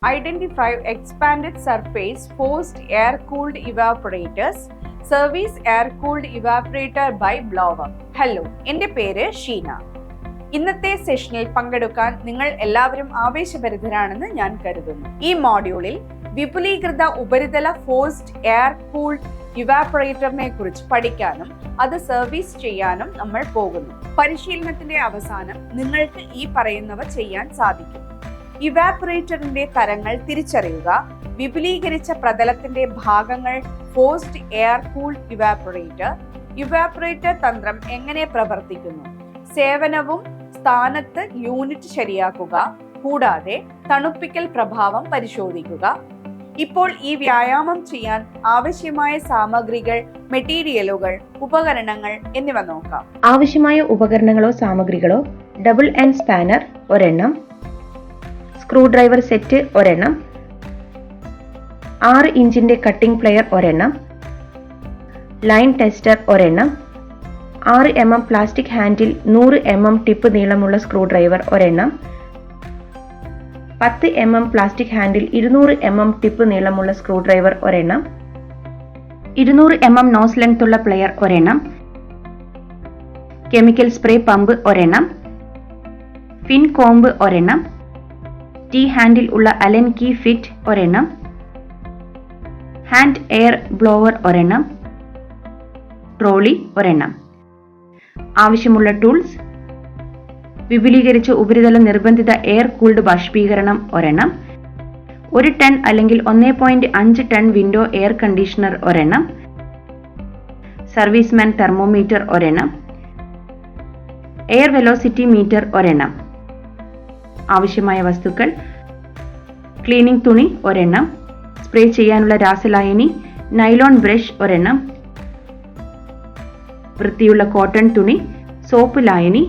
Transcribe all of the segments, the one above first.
Identify expanded surface forced air-cooled evaporators. Service air-cooled evaporator by blower. Hello, എൻ്റെ പേര് ഷീന. ഇന്നത്തെ സെഷനിൽ പങ്കെടുക്കാൻ നിങ്ങൾ എല്ലാവരും ആവേശഭരിതരാണെന്ന് ഞാൻ കരുതുന്നു. ഈ മോഡ്യൂളിൽ വിപുലീകൃത ഉപരിതല ഫോഴ്സ്ഡ് എയർ കൂൾഡ് ഇവാപറേറ്ററിനെ കുറിച്ച് പഠിക്കാനും അത് സർവീസ് ചെയ്യാനും നമ്മൾ പോകുന്നു. പരിശീലനത്തിന്റെ അവസാനം നിങ്ങൾക്ക് ഈ പറയുന്നവ ചെയ്യാൻ സാധിക്കും. ഇവാപറേറ്ററിന്റെ തരങ്ങൾ തിരിച്ചറിയുക. വിപുലീകരിച്ച പ്രതലത്തിന്റെ ഭാഗങ്ങൾ forced air cooled evaporator. Evaporator തന്ത്രം എങ്ങനെ പ്രവർത്തിക്കുന്നു. സേവനവും സ്ഥാനത്ത് യൂണിറ്റ് ശരിയാക്കുക. കൂടാതെ തണുപ്പിക്കൽ പ്രഭാവം പരിശോധിക്കുക. ഇപ്പോൾ ഈ വ്യായാമം ചെയ്യാൻ ആവശ്യമായ സാമഗ്രികൾ, മെറ്റീരിയലുകൾ, ഉപകരണങ്ങൾ എന്നിവ നോക്കാം. ആവശ്യമായ ഉപകരണങ്ങളോ സാമഗ്രികളോ: ഡബിൾ എൻഡ് സ്പാനർ ഒരെണ്ണം, സ്ക്രൂ ഡ്രൈവർ സെറ്റ് ഒരെണ്ണം, 6 ഇഞ്ചിന്റെ കട്ടിംഗ് പ്ലെയർ ഒരെണ്ണം, ലൈൻ ടെസ്റ്റർ ഒരെണ്ണം, 6 mm plastic handle 100 mm tip നീളമുള്ള സ്ക്രൂ ഡ്രൈവർ ഒരെണ്ണം, 10 mm plastic handle 200 mm tip നീളമുള്ള സ്ക്രൂ ഡ്രൈവർ ഒരെണ്ണം, 200 mm നോസ് ലെങ്ത് ഉള്ള പ്ലെയർ ഒരെണ്ണം, കെമിക്കൽ സ്പ്രേ പമ്പ് ഒരെണ്ണം, ഫിൻ കോമ്പ് ഒരെണ്ണം, ടി ഹാൻഡിൽ ഉള്ള അലൻ കീ ഫിറ്റ് ഒരെണ്ണം, ഹാൻഡ് എയർ ബ്ലോവർ ഒരെണ്ണം, ട്രോളി ഒരെണ്ണം. ആവശ്യമുള്ള ടൂൾസ്: വിപുലീകരിച്ച ഉപരിതല നിർബന്ധിത എയർ കൂൾഡ് ബാഷ്പീകരണം ഒരെണ്ണം, 1 ടൺ അല്ലെങ്കിൽ 1.5 ടൺ വിൻഡോ എയർ കണ്ടീഷണർ ഒരെണ്ണം, സർവീസ്മാൻ തെർമോമീറ്റർ ഒരെണ്ണം, എയർ വെലോസിറ്റി മീറ്റർ ഒരെണ്ണം. ആവശ്യമായ വസ്തുക്കൾ: ക്ലീനിംഗ് തുണി ഒരെണ്ണം, സ്പ്രേ ചെയ്യാനുള്ള രാസലായനി, നൈലോൺ ബ്രഷ് ഒരെണ്ണം, വൃത്തിയുള്ള കോട്ടൺ തുണി, സോപ്പ് ലായനി,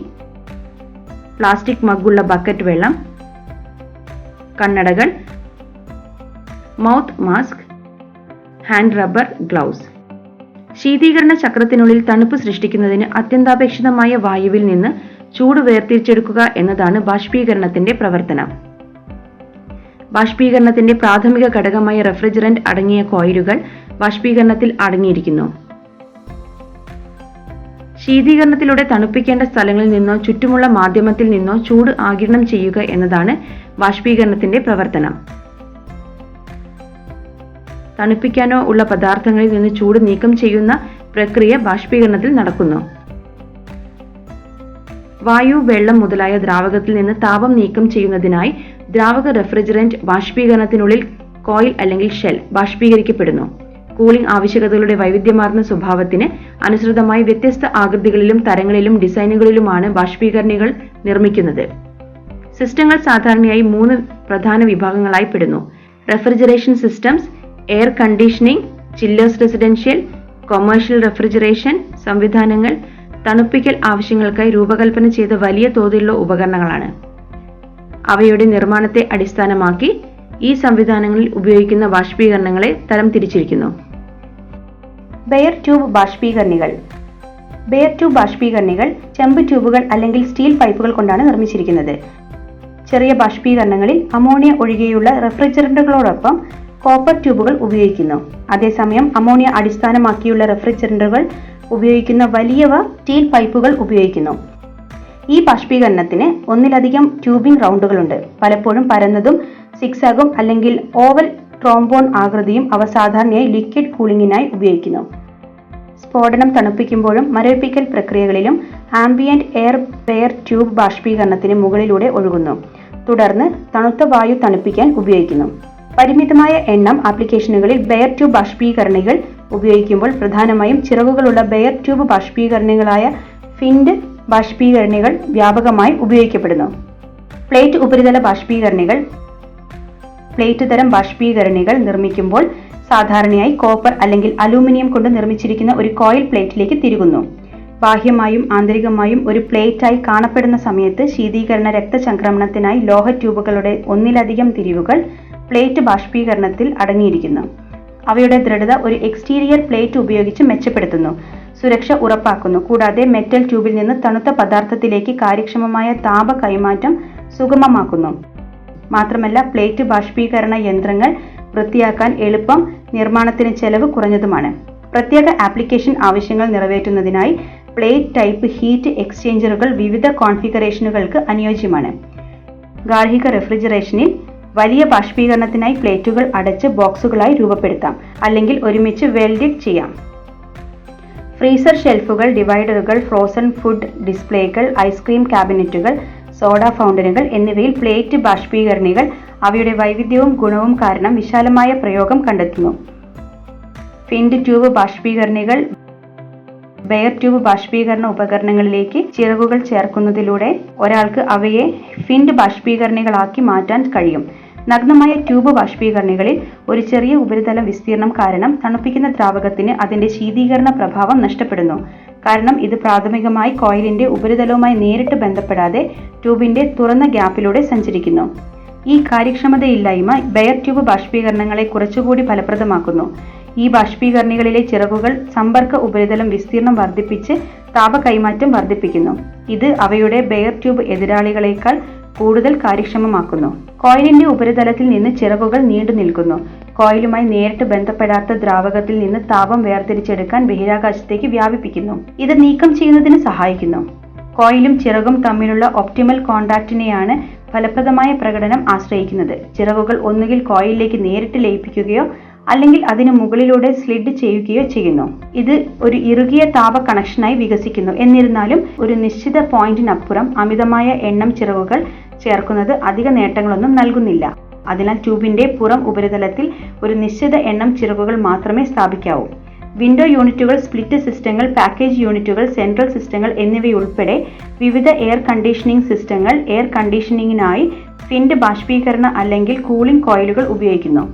പ്ലാസ്റ്റിക് മഗ്ഗുള്ള ബക്കറ്റ് വെള്ളം, കണ്ണടകൾ, mouth mask, hand rubber gloves. ശീതീകരണ ചക്രത്തിനുള്ളിൽ തണുപ്പ് സൃഷ്ടിക്കുന്നതിന് അത്യന്താപേക്ഷിതമായ വായുവിൽ നിന്ന് ചൂട് വേർതിരിച്ചെടുക്കുക എന്നതാണ് ബാഷ്പീകരണത്തിന്റെ പ്രവർത്തനം. ബാഷ്പീകരണത്തിന്റെ പ്രാഥമിക ഘടകമായ റെഫ്രിജറന്റ് അടങ്ങിയ കോയിലുകൾ ബാഷ്പീകരണത്തിൽ അടങ്ങിയിരിക്കുന്നു. ശീതീകരണത്തിലൂടെ തണുപ്പിക്കേണ്ട സ്ഥലങ്ങളിൽ നിന്നോ ചുറ്റുമുള്ള മാധ്യമത്തിൽ നിന്നോ ചൂട് ആഗിരണം ചെയ്യുക എന്നതാണ് ബാഷ്പീകരണത്തിന്റെ പ്രവർത്തനം. തണുപ്പിക്കാനോ ഉള്ള പദാർത്ഥങ്ങളിൽ നിന്ന് ചൂട് നീക്കം ചെയ്യുന്ന പ്രക്രിയ ബാഷ്പീകരണത്തിൽ നടക്കുന്നു. വായു, വെള്ളം മുതലായ ദ്രാവകത്തിൽ നിന്ന് താപം നീക്കം ചെയ്യുന്നതിനായി ദ്രാവക റെഫ്രിജറന്റ് ബാഷ്പീകരണത്തിനുള്ളിൽ കോയിൽ അല്ലെങ്കിൽ ഷെൽ ബാഷ്പീകരിക്കപ്പെടുന്നു. കൂളിംഗ് ആവശ്യകതകളുടെ വൈവിധ്യമാർന്ന സ്വഭാവത്തിന് അനുസൃതമായി വ്യത്യസ്ത ആകൃതികളിലും തരങ്ങളിലും ഡിസൈനുകളിലുമാണ് ബാഷ്പീകരണികൾ നിർമ്മിക്കുന്നത്. സിസ്റ്റങ്ങൾ സാധാരണയായി 3 പ്രധാന വിഭാഗങ്ങളായി പെടുന്നു: refrigeration systems, air conditioning, chillers residential, commercial refrigeration സംവിധാനങ്ങൾ തണുപ്പിക്കൽ ആവശ്യങ്ങൾക്കായി രൂപകൽപ്പന ചെയ്ത വലിയ തോതിലുള്ള ഉപകരണങ്ങളാണ്. അവയുടെ നിർമ്മാണത്തെ അടിസ്ഥാനമാക്കി ഈ സംവിധാനങ്ങളിൽ ഉപയോഗിക്കുന്ന ബാഷ്പീകരണങ്ങളെ തരംതിരിച്ചിരിക്കുന്നു. ബെയർ ട്യൂബ് ബാഷ്പീകരണികൾ. ബെയർ ട്യൂബ് ബാഷ്പീകരണികൾ ചെമ്പ് ട്യൂബുകൾ അല്ലെങ്കിൽ സ്റ്റീൽ പൈപ്പുകൾ കൊണ്ടാണ് നിർമ്മിച്ചിരിക്കുന്നത്. ചെറിയ ബാഷ്പീകരണങ്ങളിൽ അമോണിയ ഒഴികെയുള്ള റെഫ്രിജറന്റുകളോടൊപ്പം കോപ്പർ ട്യൂബുകൾ ഉപയോഗിക്കുന്നു. അതേസമയം അമോണിയ അടിസ്ഥാനമാക്കിയുള്ള റെഫ്രിജറന്റുകൾ ഉപയോഗിക്കുന്ന വലിയവ സ്റ്റീൽ പൈപ്പുകൾ ഉപയോഗിക്കുന്നു. ഈ ബാഷ്പീകരണത്തിന് ഒന്നിലധികം ട്യൂബിംഗ് റൗണ്ടുകളുണ്ട്. പലപ്പോഴും പരന്നതും സിക്സാഗും അല്ലെങ്കിൽ ഓവൽ ട്രോംബോൺ ആകൃതിയും അവ സാധാരണയായി ലിക്വിഡ് കൂളിംഗിനായി ഉപയോഗിക്കുന്നു. സ്ഫോടനം തണുപ്പിക്കുമ്പോഴും മരവിപ്പിക്കൽ പ്രക്രിയകളിലും ആംബിയന്റ് എയർ ബെയർ ട്യൂബ് ബാഷ്പീകരണത്തിന് മുകളിലൂടെ ഒഴുകുന്നു. തുടർന്ന് തണുത്ത വായു തണുപ്പിക്കാൻ ഉപയോഗിക്കുന്നു. പരിമിതമായ എണ്ണം ആപ്ലിക്കേഷനുകളിൽ ബെയർ ട്യൂബ് ബാഷ്പീകരണികൾ ഉപയോഗിക്കുമ്പോൾ പ്രധാനമായും ചിറകുകളുള്ള ബെയർ ട്യൂബ് ബാഷ്പീകരണികളായ ഫിൻഡ് ബാഷ്പീകരണികൾ വ്യാപകമായി ഉപയോഗിക്കപ്പെടുന്നു. പ്ലേറ്റ് ഉപരിതല ബാഷ്പീകരണികൾ. പ്ലേറ്റ് തരം ബാഷ്പീകരണികൾ നിർമ്മിക്കുമ്പോൾ സാധാരണയായി കോപ്പർ അല്ലെങ്കിൽ അലൂമിനിയം കൊണ്ട് നിർമ്മിച്ചിരിക്കുന്ന ഒരു കോയിൽ പ്ലേറ്റിലേക്ക് തിരുകുന്നു. ബാഹ്യമായും ആന്തരികമായും ഒരു പ്ലേറ്റായി കാണപ്പെടുന്ന സമയത്ത് ശീതീകരണ രക്തചംക്രമണത്തിനായി ലോഹ ട്യൂബുകളുടെ ഒന്നിലധികം തിരിവുകൾ പ്ലേറ്റ് ബാഷ്പീകരണത്തിൽ അടങ്ങിയിരിക്കുന്നു. അവയുടെ ദൃഢത ഒരു എക്സ്റ്റീരിയർ പ്ലേറ്റ് ഉപയോഗിച്ച് മെച്ചപ്പെടുത്തുന്നു, സുരക്ഷ ഉറപ്പാക്കുന്നു. കൂടാതെ മെറ്റൽ ട്യൂബിൽ നിന്ന് തണുത്ത പദാർത്ഥത്തിലേക്ക് കാര്യക്ഷമമായ താപ കൈമാറ്റം സുഗമമാക്കുന്നു. മാത്രമല്ല പ്ലേറ്റ് ബാഷ്പീകരണ യന്ത്രങ്ങൾ വൃത്തിയാക്കാൻ എളുപ്പം, നിർമ്മാണത്തിന് ചെലവ് കുറഞ്ഞതുമാണ്. പ്രത്യേക ആപ്ലിക്കേഷൻ ആവശ്യങ്ങൾ നിറവേറ്റുന്നതിനായി പ്ലേറ്റ് ടൈപ്പ് ഹീറ്റ് എക്സ്ചേഞ്ചറുകൾ വിവിധ കോൺഫിഗറേഷനുകൾക്ക് അനുയോജ്യമാണ്. ഗാർഹിക റെഫ്രിജറേഷനിൽ വലിയ ബാഷ്പീകരണത്തിനായി പ്ലേറ്റുകൾ അടച്ച് ബോക്സുകളായി രൂപപ്പെടുത്താം, അല്ലെങ്കിൽ ഒരുമിച്ച് വെൽഡ് ചെയ്യാം. ഫ്രീസർ ഷെൽഫുകൾ, ഡിവൈഡറുകൾ, ഫ്രോസൺ ഫുഡ് ഡിസ്പ്ലേകൾ, ഐസ്ക്രീം ക്യാബിനറ്റുകൾ, സോഡ ഫൗണ്ടനുകൾ എന്നിവയിൽ പ്ലേറ്റ് ബാഷ്പീകരണികൾ അവയുടെ വൈവിധ്യവും ഗുണവും കാരണം വിശാലമായ പ്രയോഗം കണ്ടെത്തുന്നു. ഫിൻഡ് ട്യൂബ് ബാഷ്പീകരണികൾ ബെയർ ട്യൂബ് ബാഷ്പീകരണ ഉപകരണങ്ങളിലേക്ക് ചിറകുകൾ ചേർക്കുന്നതിലൂടെ ഒരാൾക്ക് അവയെ ഫിൻഡ് ബാഷ്പീകരണികളാക്കി മാറ്റാൻ കഴിയും. നഗ്നമായ ട്യൂബ് ബാഷ്പീകരണികളിൽ ഒരു ചെറിയ ഉപരിതല വിസ്തീർണം കാരണം തണുപ്പിക്കുന്ന ദ്രാവകത്തിന് അതിന്റെ ശീതീകരണ പ്രഭാവം നഷ്ടപ്പെടുന്നു. കാരണം ഇത് പ്രാഥമികമായി കോയിലിന്റെ ഉപരിതലവുമായി നേരിട്ട് ബന്ധപ്പെടാതെ ട്യൂബിന്റെ തുറന്ന ഗ്യാപ്പിലൂടെ സഞ്ചരിക്കുന്നു. ഈ കാര്യക്ഷമതയില്ലായ്മ ബെയർ ട്യൂബ് ബാഷ്പീകരണങ്ങളെ കുറച്ചുകൂടി ഫലപ്രദമാക്കുന്നു. ഈ ബാഷ്പീകരണികളിലെ ചിറകുകൾ സമ്പർക്ക ഉപരിതലം വിസ്തീർണം വർദ്ധിപ്പിച്ച് താപ കൈമാറ്റം വർദ്ധിപ്പിക്കുന്നു. ഇത് അവയുടെ ബെയർ ട്യൂബ് എതിരാളികളേക്കാൾ കൂടുതൽ കാര്യക്ഷമമാക്കുന്നു. കോയിലിന്റെ ഉപരിതലത്തിൽ നിന്ന് ചിറകുകൾ നീണ്ടു നിൽക്കുന്നു. കോയിലുമായി നേരിട്ട് ബന്ധപ്പെടാത്ത ദ്രാവകത്തിൽ നിന്ന് താപം വേർതിരിച്ചെടുക്കാൻ ബഹിരാകാശത്തേക്ക് വ്യാപിപ്പിക്കുന്നു. ഇത് നീക്കം ചെയ്യുന്നതിന് സഹായിക്കുന്നു. കോയിലും ചിറകും തമ്മിലുള്ള ഒപ്റ്റിമൽ കോണ്ടാക്റ്റിനെയാണ് ഫലപ്രദമായ പ്രകടനം ആശ്രയിക്കുന്നത്. ചിറകുകൾ ഒന്നുകിൽ കോയിലിലേക്ക് നേരിട്ട് ലയിപ്പിക്കുകയോ അല്ലെങ്കിൽ അതിന് മുകളിലൂടെ സ്ലിഡ് ചെയ്യുകയോ ചെയ്യുന്നു. ഇത് ഒരു ഇറുകിയ താപ കണക്ഷനായി വികസിക്കുന്നു. എന്നിരുന്നാലും ഒരു നിശ്ചിത പോയിന്റിനപ്പുറം അമിതമായ എണ്ണം ചിറകുകൾ ചേർക്കുന്നത് അധിക നേട്ടങ്ങളൊന്നും നൽകുന്നില്ല. അതിനാൽ ട്യൂബിന്റെ പുറം ഉപരിതലത്തിൽ ഒരു നിശ്ചിത എണ്ണം ചിറകുകൾ മാത്രമേ സ്ഥാപിക്കാവൂ. വിൻഡോ യൂണിറ്റുകൾ, സ്പ്ലിറ്റ് സിസ്റ്റങ്ങൾ, പാക്കേജ് യൂണിറ്റുകൾ, സെൻട്രൽ സിസ്റ്റങ്ങൾ എന്നിവയുൾപ്പെടെ വിവിധ എയർ കണ്ടീഷനിംഗ് സിസ്റ്റങ്ങൾ എയർ കണ്ടീഷനിങ്ങിനായി ഫിൻഡ് ബാഷ്പീകരണ അല്ലെങ്കിൽ കൂളിംഗ് കോയിലുകൾ ഉപയോഗിക്കുന്നു.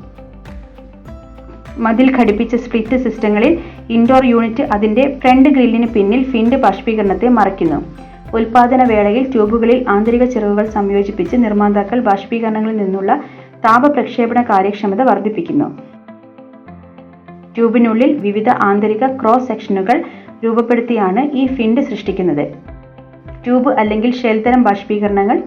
മതിൽ ഘടിപ്പിച്ച സ്പ്ലിറ്റ് സിസ്റ്റങ്ങളിൽ ഇൻഡോർ യൂണിറ്റ് അതിന്റെ ഫ്രണ്ട് ഗ്രില്ലിന് പിന്നിൽ ഫിൻഡ് ബാഷ്പീകരണത്തെ മറയ്ക്കുന്നു. ഉൽപാദന വേളയിൽ ട്യൂബുകളിൽ ആന്തരിക ചിറകുകൾ സംയോജിപ്പിച്ച് നിർമ്മാതാക്കൾ ബാഷ്പീകരണങ്ങളിൽ നിന്നുള്ള താപ പ്രക്ഷേപണ കാര്യക്ഷമത വർദ്ധിപ്പിക്കുന്നു. ട്യൂബിനുള്ളിൽ വിവിധ ആന്തരിക ക്രോസ് സെക്ഷനുകൾ രൂപപ്പെടുത്തിയാണ് ഈ ഫിൻഡ് സൃഷ്ടിക്കുന്നത്. ട്യൂബ് അല്ലെങ്കിൽ ഷെൽ തരം ബാഷ്പീകരണങ്ങൾ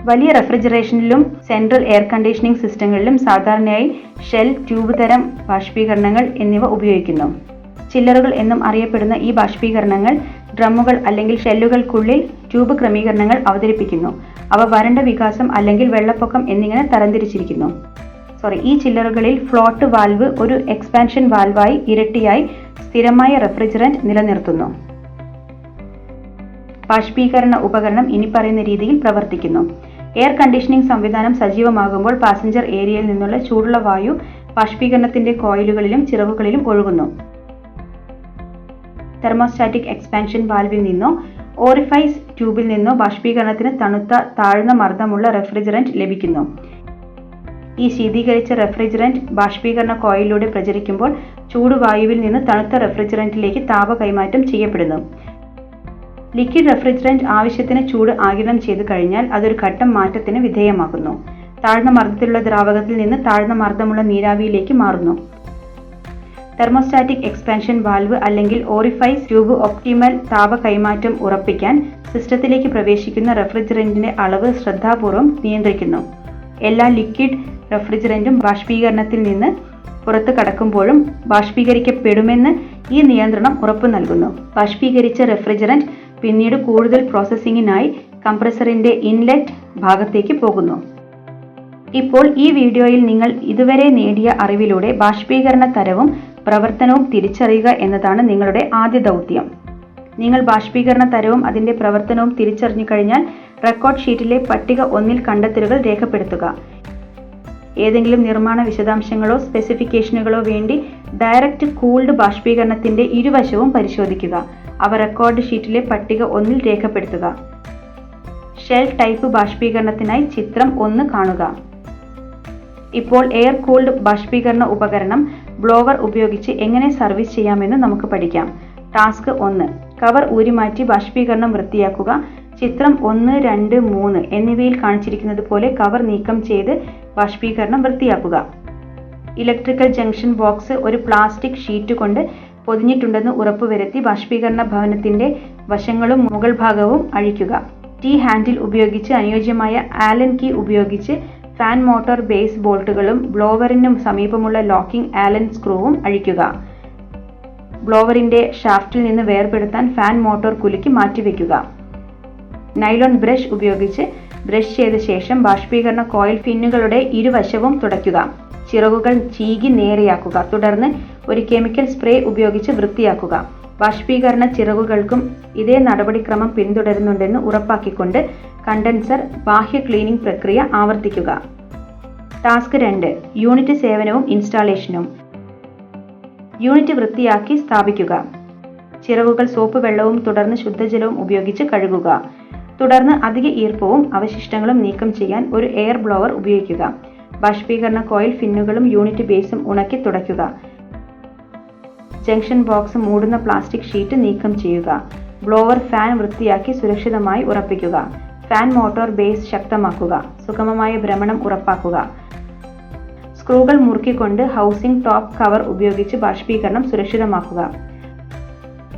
വലിയ റെഫ്രിജറേഷനിലും സെൻട്രൽ എയർ കണ്ടീഷനിംഗ് സിസ്റ്റങ്ങളിലും സാധാരണയായി ഷെൽ, ട്യൂബ് തരം ബാഷ്പീകരണങ്ങൾ എന്നിവ ഉപയോഗിക്കുന്നു. ചില്ലറുകൾ എന്നും അറിയപ്പെടുന്ന ഈ ബാഷ്പീകരണങ്ങൾ ഡ്രമ്മുകൾ അല്ലെങ്കിൽ ഷെല്ലുകൾക്കുള്ളിൽ ട്യൂബ് ക്രമീകരണങ്ങൾ അവതരിപ്പിക്കുന്നു. അവ വരണ്ട വികാസം അല്ലെങ്കിൽ വെള്ളപ്പൊക്കം എന്നിങ്ങനെ തരംതിരിച്ചിരിക്കുന്നു. ഈ ചില്ലറുകളിൽ ഫ്ലോട്ട് വാൽവ് ഒരു എക്സ്പാൻഷൻ വാൽവായി ഇരട്ടിയായി സ്ഥിരമായ റെഫ്രിജറന്റ് നിലനിർത്തുന്നു. ബാഷ്പീകരണ ഉപകരണം ഇനിപ്പറയുന്ന രീതിയിൽ പ്രവർത്തിക്കുന്നു. എയർ കണ്ടീഷനിംഗ് സംവിധാനം സജീവമാകുമ്പോൾ പാസഞ്ചർ ഏരിയയിൽ നിന്നുള്ള ചൂടുള്ള വായു ബാഷ്പീകരണത്തിന്റെ കോയിലുകളിലും ചിറകുകളിലും ഒഴുകുന്നു. തെർമോസ്റ്റാറ്റിക് എക്സ്പാൻഷൻ വാൽവിൽ നിന്നോ ഓറിഫൈസ് ട്യൂബിൽ നിന്നോ ബാഷ്പീകരണത്തിന് തണുത്ത, താഴ്ന്ന മർദ്ദമുള്ള റെഫ്രിജറന്റ് ലഭിക്കുന്നു. ഈ ശീതീകരിച്ച റെഫ്രിജറന്റ് ബാഷ്പീകരണ കോയിലിലൂടെ പ്രചരിക്കുമ്പോൾ ചൂടുവായുവിൽ നിന്ന് തണുത്ത റെഫ്രിജറന്റിലേക്ക് താപ കൈമാറ്റം ചെയ്യപ്പെടുന്നു. ലിക്വിഡ് റെഫ്രിജറന്റ് ആവശ്യത്തിന് ചൂട് ആഗിരണം ചെയ്തു കഴിഞ്ഞാൽ അതൊരു ഘട്ടം മാറ്റത്തിന് വിധേയമാകുന്നു. താഴ്ന്ന മർദ്ദത്തിലുള്ള ദ്രാവകത്തിൽ നിന്ന് താഴ്ന്ന മർദ്ദമുള്ള നീരാവിയിലേക്ക് മാറുന്നു. തെർമോസ്റ്റാറ്റിക് എക്സ്പാൻഷൻ വാൽവ് അല്ലെങ്കിൽ ഓറിഫൈസ് ട്യൂബ് ഒപ്റ്റിമൽ താപ കൈമാറ്റം ഉറപ്പിക്കാൻ സിസ്റ്റത്തിലേക്ക് പ്രവേശിക്കുന്ന റെഫ്രിജറന്റിന്റെ അളവ് ശ്രദ്ധാപൂർവം നിയന്ത്രിക്കുന്നു. എല്ലാ ലിക്വിഡ് റെഫ്രിജറന്റും ബാഷ്പീകരണത്തിൽ നിന്ന് പുറത്തു കടക്കുമ്പോഴും ബാഷ്പീകരിക്കപ്പെടുമെന്ന് ഈ നിയന്ത്രണം ഉറപ്പു നൽകുന്നു. ബാഷ്പീകരിച്ച റെഫ്രിജറന്റ് പിന്നീട് കൂടുതൽ പ്രോസസ്സിംഗിനായി കംപ്രസറിന്റെ ഇൻലെറ്റ് ഭാഗത്തേക്ക് പോകുന്നു. ഇപ്പോൾ ഈ വീഡിയോയിൽ നിങ്ങൾ ഇതുവരെ നേടിയ അറിവിലൂടെ ബാഷ്പീകരണ തരവും പ്രവർത്തനവും തിരിച്ചറിയുക എന്നതാണ് നിങ്ങളുടെ ആദ്യ ദൗത്യം. നിങ്ങൾ ബാഷ്പീകരണ തരവും അതിന്റെ പ്രവർത്തനവും തിരിച്ചറിഞ്ഞു കഴിഞ്ഞാൽ റെക്കോർഡ് ഷീറ്റിലെ പട്ടിക 1-ൽ കണ്ടെത്തലുകൾ രേഖപ്പെടുത്തുക. ഏതെങ്കിലും നിർമ്മാണ വിശദാംശങ്ങളോ സ്പെസിഫിക്കേഷനുകളോ വേണ്ടി ഡയറക്റ്റ് കൂൾഡ് ബാഷ്പീകരണത്തിന്റെ ഇരുവശവും പരിശോധിക്കുക. അവ റെക്കോർഡ് ഷീറ്റിലെ പട്ടിക 1-ൽ രേഖപ്പെടുത്തുക. ഷെൽ ടൈപ്പ് ബാഷ്പീകരണത്തിനായി ചിത്രം 1 കാണുക. ഇപ്പോൾ എയർ കൂൾഡ് ബാഷ്പീകരണ ഉപകരണം ബ്ലോവർ ഉപയോഗിച്ച് എങ്ങനെ സർവീസ് ചെയ്യാമെന്ന് നമുക്ക് പഠിക്കാം. ടാസ്ക് 1: കവർ ഊരിമാറ്റി ബാഷ്പീകരണം വൃത്തിയാക്കുക. ചിത്രം 1, 2, 3 എന്നിവയിൽ കാണിച്ചിരിക്കുന്നത് പോലെ കവർ നീക്കം ചെയ്ത് ബാഷ്പീകരണം വൃത്തിയാക്കുക. ഇലക്ട്രിക്കൽ ജംഗ്ഷൻ ബോക്സ് ഒരു പ്ലാസ്റ്റിക് ഷീറ്റ് കൊണ്ട് പൊതിഞ്ഞിട്ടുണ്ടെന്ന് ഉറപ്പുവരുത്തി ബാഷ്പീകരണ ഭവനത്തിന്റെ വശങ്ങളും മുകൾ ഭാഗവും അഴിക്കുക. ടി ഹാൻഡിൽ ഉപയോഗിച്ച് അനുയോജ്യമായ ആലൻ കീ ഉപയോഗിച്ച് ഫാൻ മോട്ടോർ ബേസ് ബോൾട്ടുകളും ബ്ലോവറിന് സമീപമുള്ള ലോക്കിംഗ് ആലൻ സ്ക്രൂവും അഴിക്കുക. ബ്ലോവറിന്റെ ഷാഫ്റ്റിൽ നിന്ന് വേർപെടുത്താൻ ഫാൻ മോട്ടോർ കുലുക്കി മാറ്റിവെക്കുക. നൈലോൺ ബ്രഷ് ഉപയോഗിച്ച് ബ്രഷ് ചെയ്ത ശേഷം ബാഷ്പീകരണ കോയിൽ ഫിന്നുകളുടെ ഇരുവശവും തുടയ്ക്കുക. ചിറകുകൾ ചീകി നേരെയാക്കുക. തുടർന്ന് ഒരു കെമിക്കൽ സ്പ്രേ ഉപയോഗിച്ച് വൃത്തിയാക്കുക. ബാഷ്പീകരണ ചിറകുകൾക്കും ഇതേ നടപടിക്രമം പിന്തുടരുന്നുണ്ടെന്ന് ഉറപ്പാക്കിക്കൊണ്ട് കണ്ടൻസർ ബാഹ്യ ക്ലീനിംഗ് പ്രക്രിയ ആവർത്തിക്കുക. ടാസ്ക് 2. യൂണിറ്റ് സേവനവും ഇൻസ്റ്റാളേഷനും. യൂണിറ്റ് വൃത്തിയാക്കി സ്ഥാപിക്കുക. ചിറകുകൾ സോപ്പ് വെള്ളവും തുടർന്ന് ശുദ്ധജലവും ഉപയോഗിച്ച് കഴുകുക. തുടർന്ന് അധിക ഈർപ്പവും അവശിഷ്ടങ്ങളും നീക്കം ചെയ്യാൻ ഒരു എയർ ബ്ലോവർ ഉപയോഗിക്കുക. ബാഷ്പീകരണ കോയിൽ ഫിന്നുകളും യൂണിറ്റ് ബേസും ഉണക്കി തുടയ്ക്കുക. ജംഗ്ഷൻ ബോക്സ് മൂടുന്ന പ്ലാസ്റ്റിക് ഷീറ്റ് നീക്കം ചെയ്യുക. ബ്ലോവർ ഫാൻ വൃത്തിയാക്കി സുരക്ഷിതമായി ഉറപ്പിക്കുക. ഫാൻ മോട്ടോർ ബേസ് ശക്തമാക്കുക. സുഗമമായ ഭ്രമണം ഉറപ്പാക്കുക. സ്ക്രൂകൾ മുറുക്കിക്കൊണ്ട് ഹൗസിംഗ് ടോപ്പ് കവർ ഉപയോഗിച്ച് ബാഷ്പീകരണം സുരക്ഷിതമാക്കുക.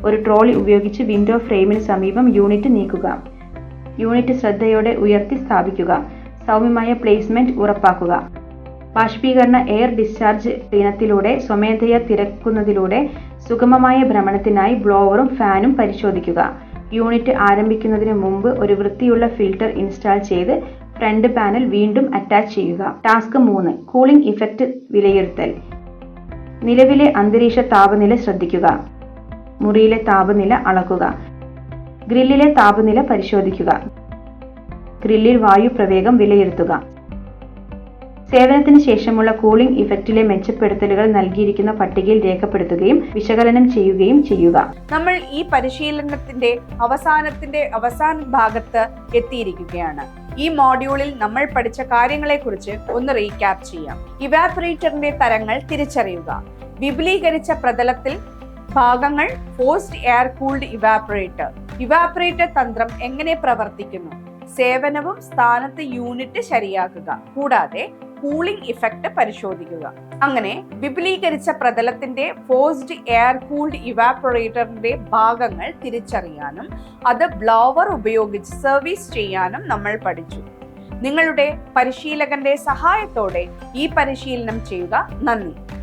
ഒരു ട്രോളി ഉപയോഗിച്ച് വിൻഡോ ഫ്രെയിമിന് സമീപം യൂണിറ്റ് നീക്കുക. യൂണിറ്റ് ശ്രദ്ധയോടെ ഉയർത്തി സ്ഥാപിക്കുക. സൗമ്യമായ പ്ലേസ്മെന്റ് ഉറപ്പാക്കുക. ബാഷ്പീകരണ എയർ ഡിസ്ചാർജ് ഇനത്തിലൂടെ സ്വമേധയാ തിരക്കുന്നതിലൂടെ സുഗമമായ ഭ്രമണത്തിനായി ബ്ലോവറും ഫാനും പരിശോധിക്കുക. യൂണിറ്റ് ആരംഭിക്കുന്നതിന് മുമ്പ് ഒരു വൃത്തിയുള്ള ഫിൽട്ടർ ഇൻസ്റ്റാൾ ചെയ്ത് ഫ്രണ്ട് പാനൽ വീണ്ടും അറ്റാച്ച് ചെയ്യുക. ടാസ്ക് 3. കൂളിംഗ് ഇഫക്റ്റ് വിലയിരുത്തൽ. നിലവിലെ അന്തരീക്ഷ താപനില ശ്രദ്ധിക്കുക. മുറിയിലെ താപനില അളക്കുക. ഗ്രില്ലിലെ താപനില പരിശോധിക്കുക. ഗ്രില്ലിൽ വായു പ്രവേഗം വിലയിരുത്തുക. സേവനത്തിന് ശേഷമുള്ള കൂളിംഗ് ഇഫക്റ്റിലെ മെച്ചപ്പെടുത്തലുകൾ നൽകിയിരിക്കുന്ന പട്ടികയിൽ രേഖപ്പെടുത്തുകയും വിശകലനം ചെയ്യുകയും ചെയ്യുക. നമ്മൾ ഈ പരിശീലനത്തിന്റെ അവസാന ഭാഗത്ത് എത്തിയിരിക്കുകയാണ്. ഈ മോഡ്യൂളിൽ നമ്മൾ പഠിച്ച കാര്യങ്ങളെക്കുറിച്ച് ഒന്ന് റീക്യാപ്പ് ചെയ്യാം. ഇവാപറേറ്ററിന്റെ തരങ്ങൾ തിരിച്ചറിയുക. വിപുലീകരിച്ച പ്രതലത്തിൽ ഭാഗങ്ങൾ forced air cooled evaporator. Evaporator തന്ത്രം എങ്ങനെ പ്രവർത്തിക്കുന്നു? സേവനവും സ്ഥാനത്ത് യൂണിറ്റ് ശരിയാക്കുക. കൂടാതെ കൂളിംഗ് ഇഫക്റ്റ് പരിശോധിക്കുക. അങ്ങനെ വിപുലീകരിച്ച പ്രതലത്തിന്റെ ഫോഴ്സ്ഡ് എയർ കൂൾഡ് ഇവാപറേറ്ററിന്റെ ഭാഗങ്ങൾ തിരിച്ചറിയാനും അത് ബ്ലോവർ ഉപയോഗിച്ച് സർവീസ് ചെയ്യാനും നമ്മൾ പഠിച്ചു. നിങ്ങളുടെ പരിശീലകന്റെ സഹായത്തോടെ ഈ പരിശീലനം ചെയ്യുക. നന്ദി.